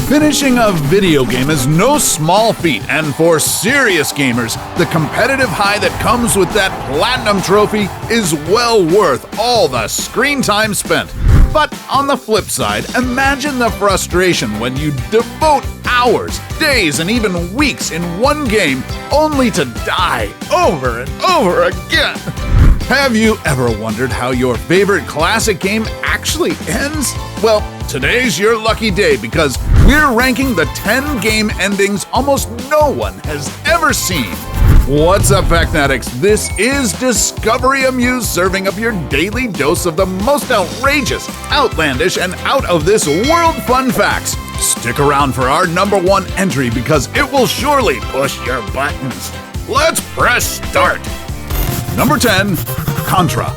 Finishing a video game is no small feat, and for serious gamers, the competitive high that comes with that platinum trophy is well worth all the screen time spent. But on the flip side, imagine the frustration when you devote hours, days, and even weeks in one game only to die over and over again. Have you ever wondered how your favorite classic game actually ends? Well, today's your lucky day because we're ranking the 10 game endings almost no one has ever seen. What's up, Factnatics? This is Discovery Amuse, serving up your daily dose of the most outrageous, outlandish, and out-of-this-world fun facts. Stick around for our number one entry because it will surely push your buttons. Let's press start. Number 10, Contra.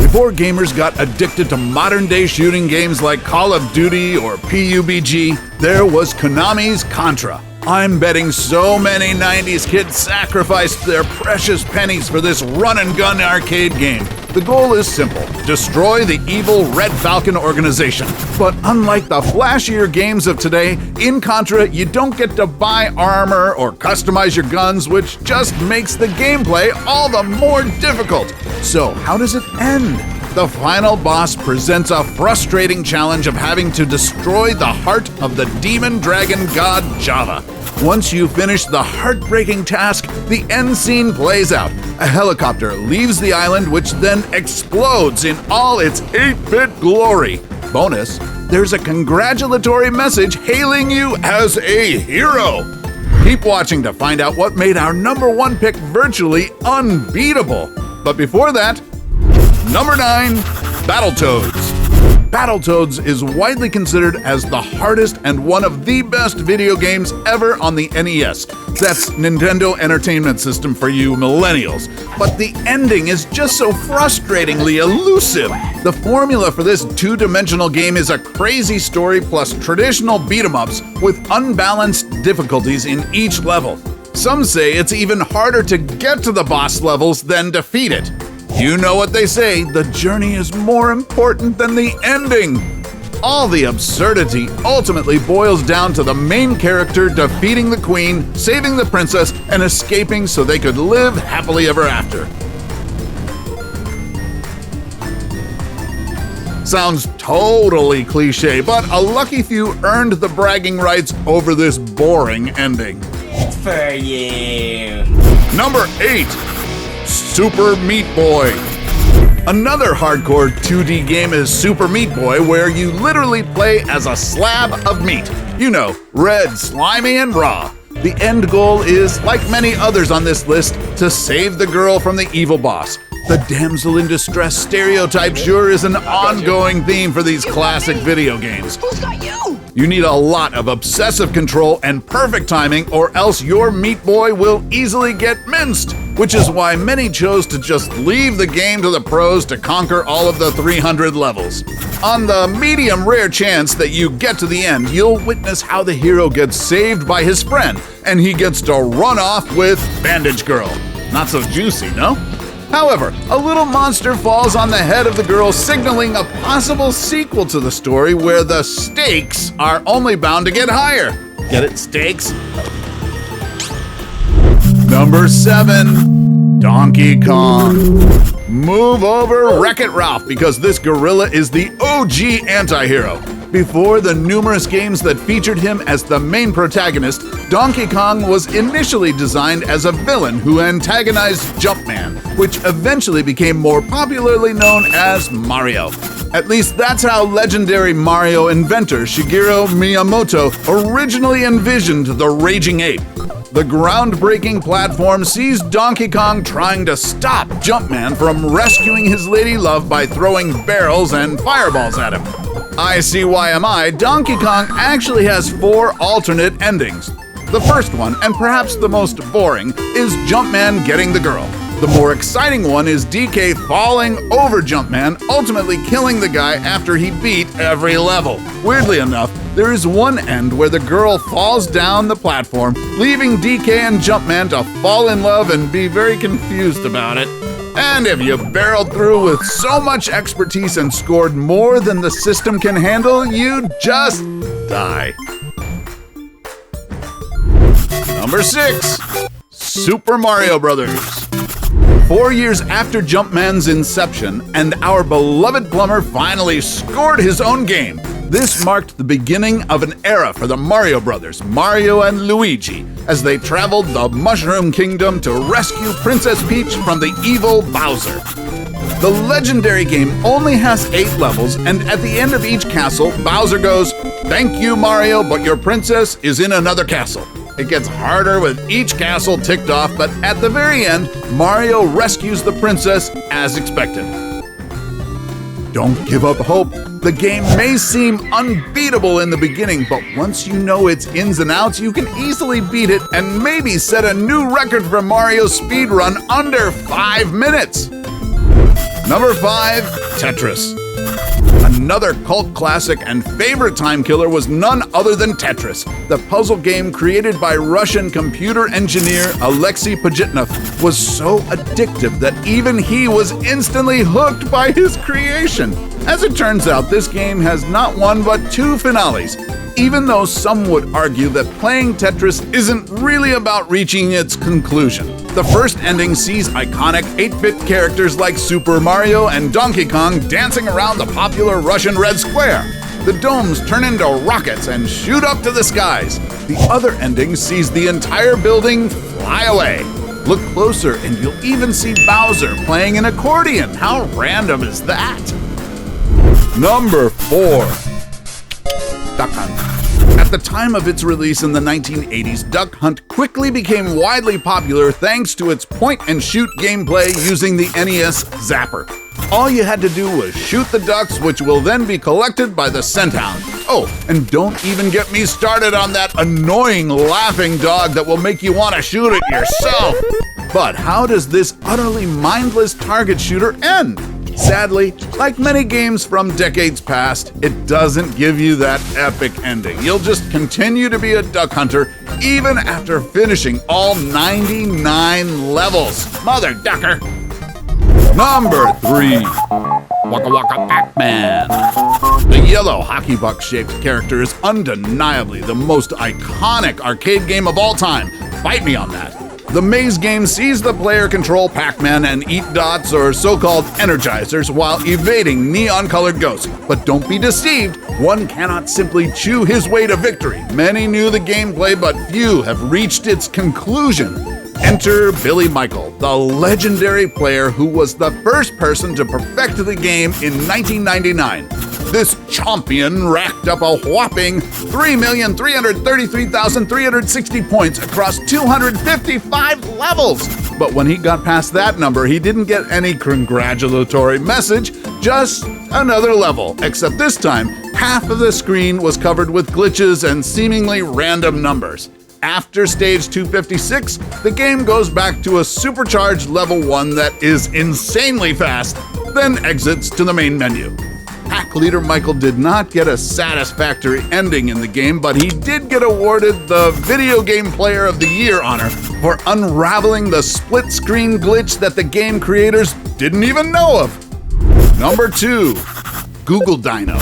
Before gamers got addicted to modern-day shooting games like Call of Duty or PUBG, there was Konami's Contra. I'm betting so many 90s kids sacrificed their precious pennies for this run-and-gun arcade game. The goal is simple: destroy the evil Red Falcon organization. But unlike the flashier games of today, in Contra you don't get to buy armor or customize your guns, which just makes the gameplay all the more difficult. So how does it end? The final boss presents a frustrating challenge of having to destroy the heart of the demon dragon god Java. Once you finish the heartbreaking task, the end scene plays out. A helicopter leaves the island, which then explodes in all its 8-bit glory. Bonus, there's a congratulatory message hailing you as a hero. Keep watching to find out what made our number one pick virtually unbeatable. But before that, number 9, Battletoads. Battletoads is widely considered as the hardest and one of the best video games ever on the NES. That's Nintendo Entertainment System for you millennials. But the ending is just so frustratingly elusive. The formula for this two-dimensional game is a crazy story plus traditional beat-em-ups with unbalanced difficulties in each level. Some say it's even harder to get to the boss levels than defeat it. You know what they say, the journey is more important than the ending. All the absurdity ultimately boils down to the main character defeating the queen, saving the princess, and escaping so they could live happily ever after. Sounds totally cliche, but a lucky few earned the bragging rights over this boring ending. It's for you. Number 8. Super Meat Boy. Another hardcore 2D game is Super Meat Boy, where you literally play as a slab of meat. You know, red, slimy, and raw. The end goal is, like many others on this list, to save the girl from the evil boss. The damsel in distress stereotype sure is an ongoing theme for these classic video games. Who's got you? You need a lot of obsessive control and perfect timing, or else your Meat Boy will easily get minced, which is why many chose to just leave the game to the pros to conquer all of the 300 levels. On the medium rare chance that you get to the end, you'll witness how the hero gets saved by his friend, and he gets to run off with Bandage Girl. Not so juicy, no? However, a little monster falls on the head of the girl, signaling a possible sequel to the story where the stakes are only bound to get higher. Get it, stakes? Number 7, Donkey Kong. Move over, Wreck-It Ralph, because this gorilla is the OG anti-hero. Before the numerous games that featured him as the main protagonist, Donkey Kong was initially designed as a villain who antagonized Jumpman, which eventually became more popularly known as Mario. At least that's how legendary Mario inventor Shigeru Miyamoto originally envisioned the Raging Ape. The groundbreaking platform sees Donkey Kong trying to stop Jumpman from rescuing his lady love by throwing barrels and fireballs at him. ICYMI, Donkey Kong actually has 4 alternate endings. The first one, and perhaps the most boring, is Jumpman getting the girl. The more exciting one is DK falling over Jumpman, ultimately killing the guy after he beat every level. Weirdly enough, there is one end where the girl falls down the platform, leaving DK and Jumpman to fall in love and be very confused about it. And if you barreled through with so much expertise and scored more than the system can handle, you just die. Number 6. Super Mario Brothers. 4 years after Jumpman's inception, and our beloved plumber finally scored his own game, this marked the beginning of an era for the Mario Brothers, Mario and Luigi, as they traveled the Mushroom Kingdom to rescue Princess Peach from the evil Bowser. The legendary game only has 8 levels, and at the end of each castle, Bowser goes, "Thank you, Mario, but your princess is in another castle." It gets harder with each castle ticked off, but at the very end, Mario rescues the princess as expected. Don't give up hope. The game may seem unbeatable in the beginning, but once you know its ins and outs, you can easily beat it and maybe set a new record for Mario's speedrun under 5 minutes. Number 5, Tetris. Another cult classic and favorite time killer was none other than Tetris. The puzzle game created by Russian computer engineer Alexei Pajitnov was so addictive that even he was instantly hooked by his creation. As it turns out, this game has not one but 2 finales, even though some would argue that playing Tetris isn't really about reaching its conclusion. The first ending sees iconic 8-bit characters like Super Mario and Donkey Kong dancing around the popular Russian Red Square. The domes turn into rockets and shoot up to the skies. The other ending sees the entire building fly away. Look closer and you'll even see Bowser playing an accordion. How random is that? Number 4. Duck Hunt. At the time of its release in the 1980s, Duck Hunt quickly became widely popular thanks to its point-and-shoot gameplay using the NES Zapper. All you had to do was shoot the ducks, which will then be collected by the scent hound. Oh, and don't even get me started on that annoying laughing dog that will make you want to shoot it yourself. But how does this utterly mindless target shooter end? Sadly, like many games from decades past, it doesn't give you that epic ending. You'll just continue to be a duck hunter even after finishing all 99 levels. Mother ducker! Number 3. Waka Waka Pac-Man. The yellow hockey puck-shaped character is undeniably the most iconic arcade game of all time. Fight me on that. The maze game sees the player control Pac-Man and eat dots, or so-called energizers, while evading neon-colored ghosts. But don't be deceived, one cannot simply chew his way to victory. Many knew the gameplay, but few have reached its conclusion. Enter Billy Michael, the legendary player who was the first person to perfect the game in 1999. This champion racked up a whopping 3,333,360 points across 255 levels. But when he got past that number, he didn't get any congratulatory message, just another level. Except this time, half of the screen was covered with glitches and seemingly random numbers. After stage 256, the game goes back to a supercharged level 1 that is insanely fast, then exits to the main menu. Hack leader Michael did not get a satisfactory ending in the game, but he did get awarded the Video Game Player of the Year honor for unraveling the split-screen glitch that the game creators didn't even know of. Number 2. Google Dino.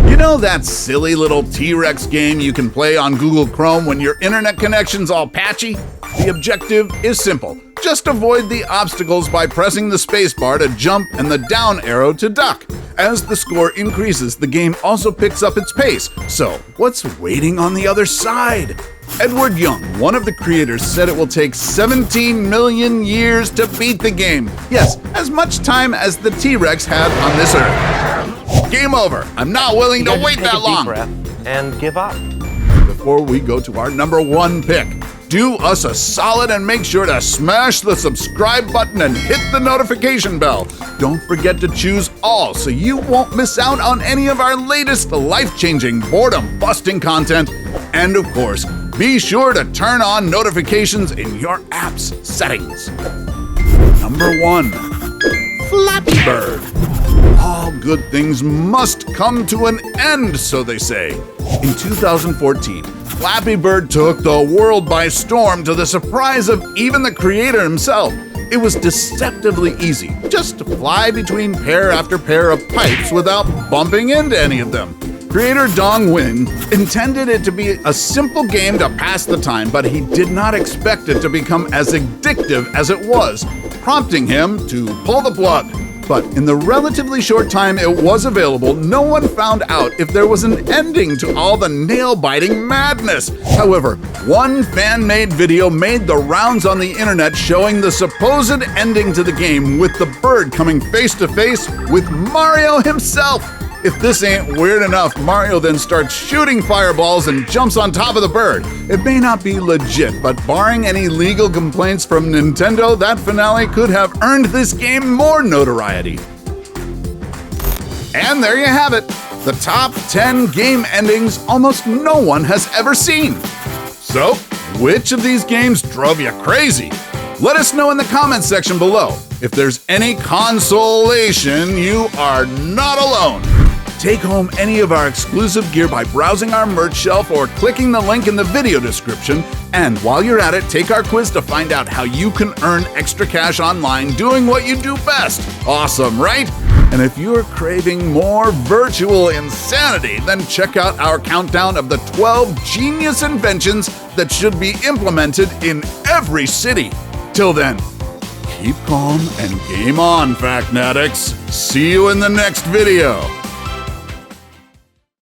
You know that silly little T-Rex game you can play on Google Chrome when your internet connection's all patchy? The objective is simple. Just avoid the obstacles by pressing the spacebar to jump and the down arrow to duck. As the score increases, the game also picks up its pace. So, what's waiting on the other side? Edward Young, one of the creators, said it will take 17 million years to beat the game. Yes, as much time as the T-Rex had on this Earth. Game over. I'm not willing to wait that long. Breath and give up. Before we go to our number 1 pick, do us a solid and make sure to smash the subscribe button and hit the notification bell. Don't forget to choose all so you won't miss out on any of our latest life-changing, boredom-busting content. And of course, be sure to turn on notifications in your app's settings. Number 1. Flappy Bird. All good things must come to an end, so they say. In 2014, Flappy Bird took the world by storm to the surprise of even the creator himself. It was deceptively easy, just to fly between pair after pair of pipes without bumping into any of them. Creator Dong Win intended it to be a simple game to pass the time, but he did not expect it to become as addictive as it was, prompting him to pull the plug. But in the relatively short time it was available, no one found out if there was an ending to all the nail-biting madness. However, one fan-made video made the rounds on the internet showing the supposed ending to the game with the bird coming face-to-face with Mario himself. If this ain't weird enough, Mario then starts shooting fireballs and jumps on top of the bird. It may not be legit, but barring any legal complaints from Nintendo, that finale could have earned this game more notoriety. And there you have it, the top 10 game endings almost no one has ever seen. So, which of these games drove you crazy? Let us know in the comments section below. If there's any console-ation, you are not alone. Take home any of our exclusive gear by browsing our merch shelf or clicking the link in the video description. And while you're at it, take our quiz to find out how you can earn extra cash online doing what you do best. Awesome, right? And if you're craving more virtual insanity, then check out our countdown of the 12 genius inventions that should be implemented in every city. Till then, keep calm and game on, Fact Fanatics. See you in the next video.